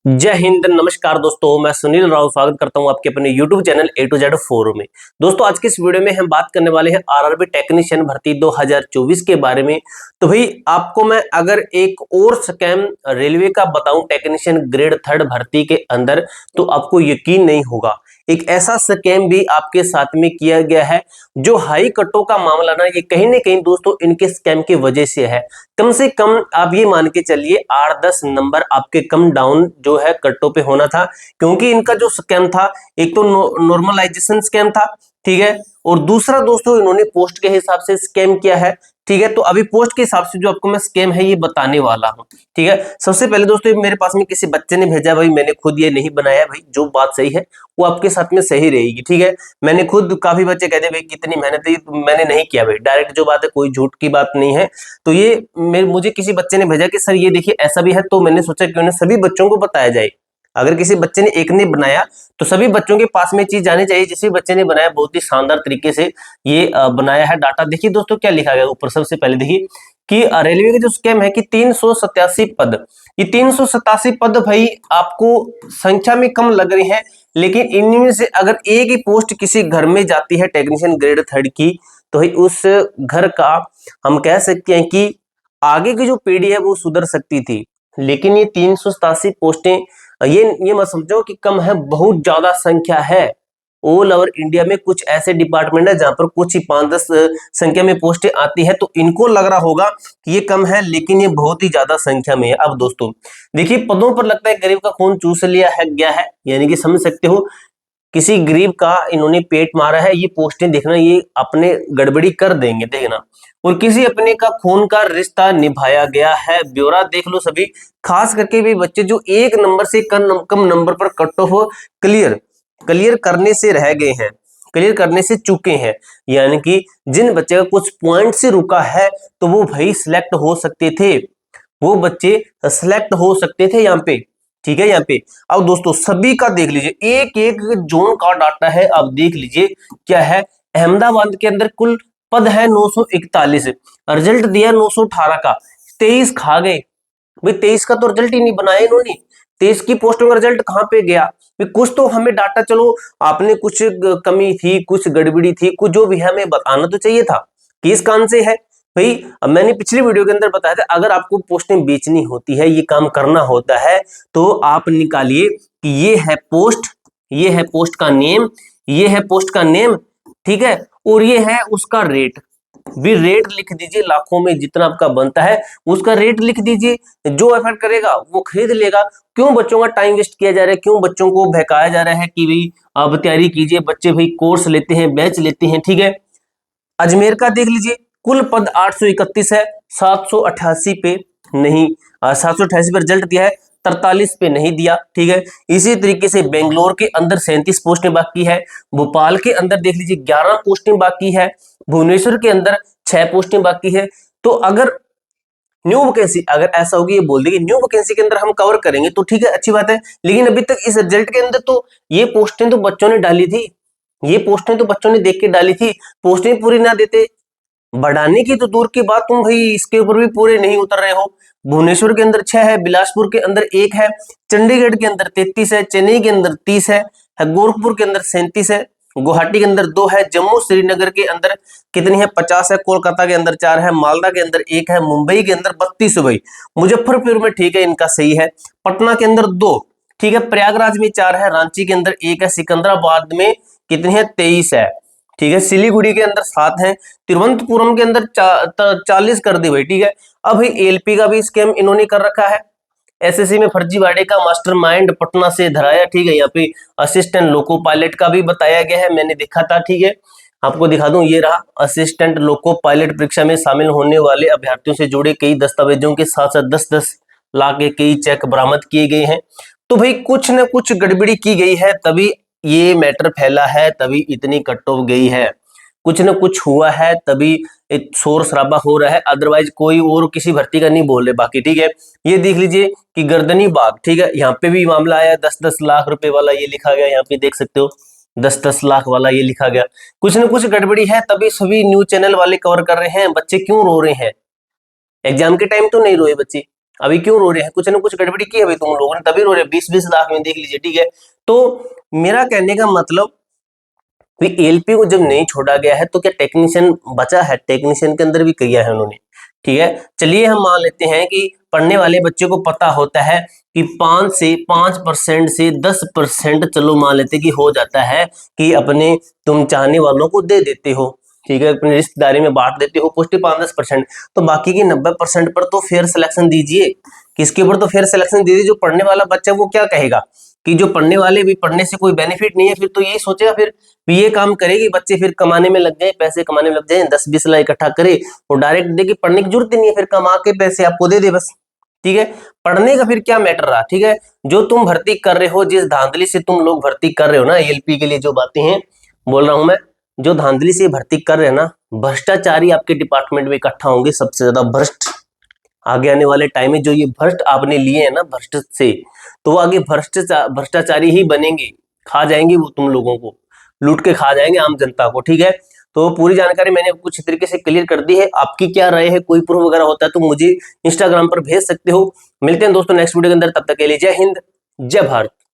जय हिंद, नमस्कार दोस्तों। मैं सुनील राव स्वागत करता हूं आपके अपने YouTube channel A to Z forum में। दोस्तों, आज के इस वीडियो में हम बात करने वाले हैं आरआरबी टेक्नीशियन भर्ती 2024 के बारे में। तो भाई आपको मैं अगर एक और स्कैम रेलवे का बताऊं टेक्नीशियन ग्रेड 3 भर्ती के अंदर, तो आपको यकीन नहीं होगा। एक ऐसा स्कैम भी आपके साथ में किया गया है जो हाई कटों का मामला ना, ये कहीं ना कहीं दोस्तों इनके स्कैम की वजह से है। कम से कम आप ये मान के चलिए 8-10 नंबर आपके कम डाउन जो है कट्टों पे होना था, क्योंकि इनका जो स्कैम था, एक तो नॉर्मलाइजेशन स्कैम था, ठीक है, और दूसरा दोस्तों इन्होंने पोस्ट के हिसाब से स्कैम किया है, ठीक है। तो अभी पोस्ट के हिसाब से जो आपको मैं स्कैम है ये बताने वाला हूं, ठीक है। सबसे पहले दोस्तों मेरे पास में किसी बच्चे ने भेजा, भाई मैंने खुद ये नहीं बनाया, भाई जो बात सही है वो आपके साथ में सही रहेगी, ठीक है। मैंने खुद, काफी बच्चे कहते भाई कितनी मेहनत है, तो मैंने नहीं किया भाई, डायरेक्ट जो बात है, कोई झूठ की बात नहीं है। तो ये मुझे किसी बच्चे ने भेजा कि सर ये देखिए ऐसा भी है, तो मैंने सोचा क्यों ना सभी बच्चों को बताया जाए। अगर किसी बच्चे ने एक ने बनाया तो सभी बच्चों के पास में चीज जानी चाहिए। जिस भी बच्चे ने बनाया बहुत ही शानदार तरीके से ये बनाया है डाटा। देखिए दोस्तों क्या लिखा गया ऊपर, सबसे पहले देखिए कि रेलवे का जो स्कैम है कि 387 पद, ये 387 पद भाई आपको संख्या में कम लग रही है, लेकिन इनमें से अगर एक ही पोस्ट किसी घर में जाती है टेक्नीशियन ग्रेड 3 की, तो भाई उस घर का हम कह सकते हैं कि आगे की जो पीढ़ी है वो सुधर सकती थी। लेकिन ये 387 पोस्टें, ये मत समझो कि कम है, बहुत ज्यादा संख्या है। ऑल ओवर इंडिया में कुछ ऐसे डिपार्टमेंट है जहां पर कुछ ही 5-10 संख्या में पोस्टें आती है, तो इनको लग रहा होगा कि ये कम है, लेकिन ये बहुत ही ज्यादा संख्या में है। अब दोस्तों देखिए, पदों पर लगता है गरीब का खून चूस लिया है गया है, यानी कि समझ सकते हो किसी गरीब का इन्होंने पेट मारा है। ये पोस्टें देखना, ये अपने गड़बड़ी कर देंगे देखना, और किसी अपने का खून का रिश्ता निभाया गया है। ब्यौरा देख लो सभी, खास करके भी बच्चे जो एक नंबर से कम नंबर पर कट ऑफ क्लियर करने से रह गए हैं, क्लियर करने से चुके हैं, यानी कि जिन बच्चे का कुछ पॉइंट से रुका है, तो वो भाई सिलेक्ट हो सकते थे, वो बच्चे सिलेक्ट हो सकते थे यहाँ पे, ठीक है। यहाँ पे अब दोस्तों सभी का देख लीजिए, एक एक जोन का डाटा है। अब देख लीजिए क्या है, अहमदाबाद के अंदर कुल पद है 941, रिजल्ट दिया 918 का, 23 खा गए भाई। 23 का तो रिजल्ट ही नहीं बनाया इन्होंने, 23 की पोस्टों का रिजल्ट कहाँ पे गया भाई? कुछ तो हमें डाटा, चलो आपने कुछ कमी थी, कुछ गड़बड़ी थी, कुछ जो भी है हमें बताना तो चाहिए था। केस कान से है भाई। अब मैंने पिछली वीडियो के अंदर बताया था, अगर आपको पोस्टें बेचनी होती है, ये काम करना होता है, तो आप निकालिए कि ये है पोस्ट, ये है पोस्ट का नेम, ये है पोस्ट का नेम, ठीक है, और ये है उसका रेट भी। रेट लिख दीजिए, लाखों में जितना आपका बनता है उसका रेट लिख दीजिए। जो एफर्ट करेगा वो खरीद लेगा। क्यों बच्चों का टाइम वेस्ट किया जा रहा है, क्यों बच्चों को बहकाया जा रहा है कि भाई आप तैयारी कीजिए, बच्चे भाई कोर्स लेते हैं, बैच लेते हैं, ठीक है। अजमेर का देख लीजिए, कुल पद 831 है, 788 पे नहीं, 788 पे रिजल्ट दिया है, 43 पे नहीं दिया, ठीक है। इसी तरीके से बेंगलोर के अंदर 37 पोस्टें बाकी है, भोपाल के अंदर देख लीजिए 11 पोस्टें बाकी है, भुवनेश्वर के अंदर 6 पोस्टें बाकी है। तो अगर न्यू वैकेंसी, अगर ऐसा होगी, ये बोल देगी न्यू वैकेंसी के अंदर हम कवर करेंगे, तो ठीक है, अच्छी बात है। लेकिन अभी तक इस रिजल्ट के अंदर तो ये पोस्टें तो बच्चों ने डाली थी, ये पोस्टें तो बच्चों ने देख के डाली थी, पोस्टें पूरी ना देते, बढ़ाने की तो दूर की बात, तुम भाई इसके ऊपर भी पूरे नहीं उतर रहे हो। भुवनेश्वर के अंदर 6 है, बिलासपुर के अंदर 1 है, चंडीगढ़ के अंदर 33 है, चेन्नई के अंदर 30 है, गोरखपुर के अंदर 37 है, गुवाहाटी के अंदर 2 है, जम्मू श्रीनगर के अंदर कितनी है, 50 है, कोलकाता के अंदर 4 है, मालदा के अंदर 1 है, मुंबई के अंदर 32 है भाई, मुजफ्फरपुर में ठीक है, इनका सही है, पटना के अंदर 2, ठीक है, प्रयागराज में 4 है, रांची के अंदर 1 है, सिकंदराबाद में कितनी है, 23 है, ठीक है, सिलीगुड़ी के अंदर 7 है, तिरुवनंतपुरम के अंदर 40 कर दी भाई, ठीक है। अब भाई एलपी का भी स्कैम इन्होंने कर रखा है, एसएससी में फर्जीवाड़े का मास्टरमाइंड पटना से धराया, ठीक है। यहाँ पे असिस्टेंट लोको पायलट का भी बताया गया है, मैंने देखा था, ठीक है। आपको दिखा दूं, ये रहा, असिस्टेंट लोको पायलट परीक्षा में शामिल होने वाले अभ्यर्थियों से जुड़े कई दस्तावेजों के साथ साथ 10-10 लाख के कई चेक बरामद किए गए हैं। तो भाई कुछ न कुछ गड़बड़ी की गई है, तभी ये मैटर फैला है, तभी इतनी कट ऑफ गई है, कुछ न कुछ हुआ है, तभी शोर शराबा हो रहा है, अदरवाइज कोई और किसी भर्ती का नहीं बोल रहे बाकी, ठीक है। ये देख लीजिए कि गर्दनी बाग, ठीक है, यहाँ पे भी मामला आया, 10-10 लाख रुपए वाला ये लिखा गया, यहाँ पे देख सकते हो 10-10 लाख वाला ये लिखा गया। कुछ न कुछ गड़बड़ी है, तभी सभी न्यूज चैनल वाले कवर कर रहे हैं। बच्चे क्यों रो रहे हैं? एग्जाम के टाइम तो नहीं रोए बच्चे, अभी क्यों रो रहे हैं? कुछ ना कुछ गड़बड़ी की है भाई तुम लोगों ने, तभी रो रहे हैं। 20-20 लाख में देख लीजिए, ठीक है। तो मेरा कहने का मतलब एलपी को जब नहीं छोड़ा गया है तो क्या टेक्नीशियन बचा है? टेक्नीशियन के अंदर भी किया है उन्होंने, ठीक है। चलिए हम मान लेते हैं कि पढ़ने वाले बच्चे को पता होता है कि 5% से 10%, चलो मान लेते कि हो जाता है कि अपने तुम चाहने वालों को दे देते हो, ठीक है, अपनी रिश्तेदारी में बांट देते हो पॉजिटिव 5-10%, तो बाकी की 90% पर तो फेयर सिलेक्शन दीजिए। किसके ऊपर तो फेयर सिलेक्शन दीजिए? जो पढ़ने वाला बच्चा वो क्या कहेगा कि जो पढ़ने वाले भी पढ़ने से कोई बेनिफिट नहीं है, फिर तो यही सोचेगा फिर ये काम करेगी बच्चे फिर कमाने में लग जाए, पैसे कमाने में लग जाए, 10-20 लाख इकट्ठा करे और डायरेक्ट दे कि पढ़ने की जरूरत ही नहीं है, फिर कमा के पैसे आपको दे दे बस, ठीक है। पढ़ने का फिर क्या मैटर रहा, ठीक है। जो तुम भर्ती कर रहे हो, जिस धांधली से तुम लोग भर्ती कर रहे हो ना एलपी के लिए, जो बातें हैं बोल रहा हूं मैं, जो धांधली से भर्ती कर रहे हैं ना, भ्रष्टाचारी आपके डिपार्टमेंट में इकट्ठा होंगे, सबसे ज्यादा भ्रष्ट आगे आने वाले टाइम में। जो ये भ्रष्ट आपने लिए हैं ना भ्रष्ट से, तो वो आगे भ्रष्टाचारी ही बनेंगे, खा जाएंगे वो तुम लोगों को, लूट के खा जाएंगे आम जनता को, ठीक है। तो पूरी जानकारी मैंने कुछ तरीके से क्लियर कर दी है। आपकी क्या राय है? कोई प्रूफ वगैरह होता है तो मुझे इंस्टाग्राम पर भेज सकते हो। मिलते हैं दोस्तों नेक्स्ट वीडियो के अंदर, तब तक के लिए जय हिंद, जय भारत।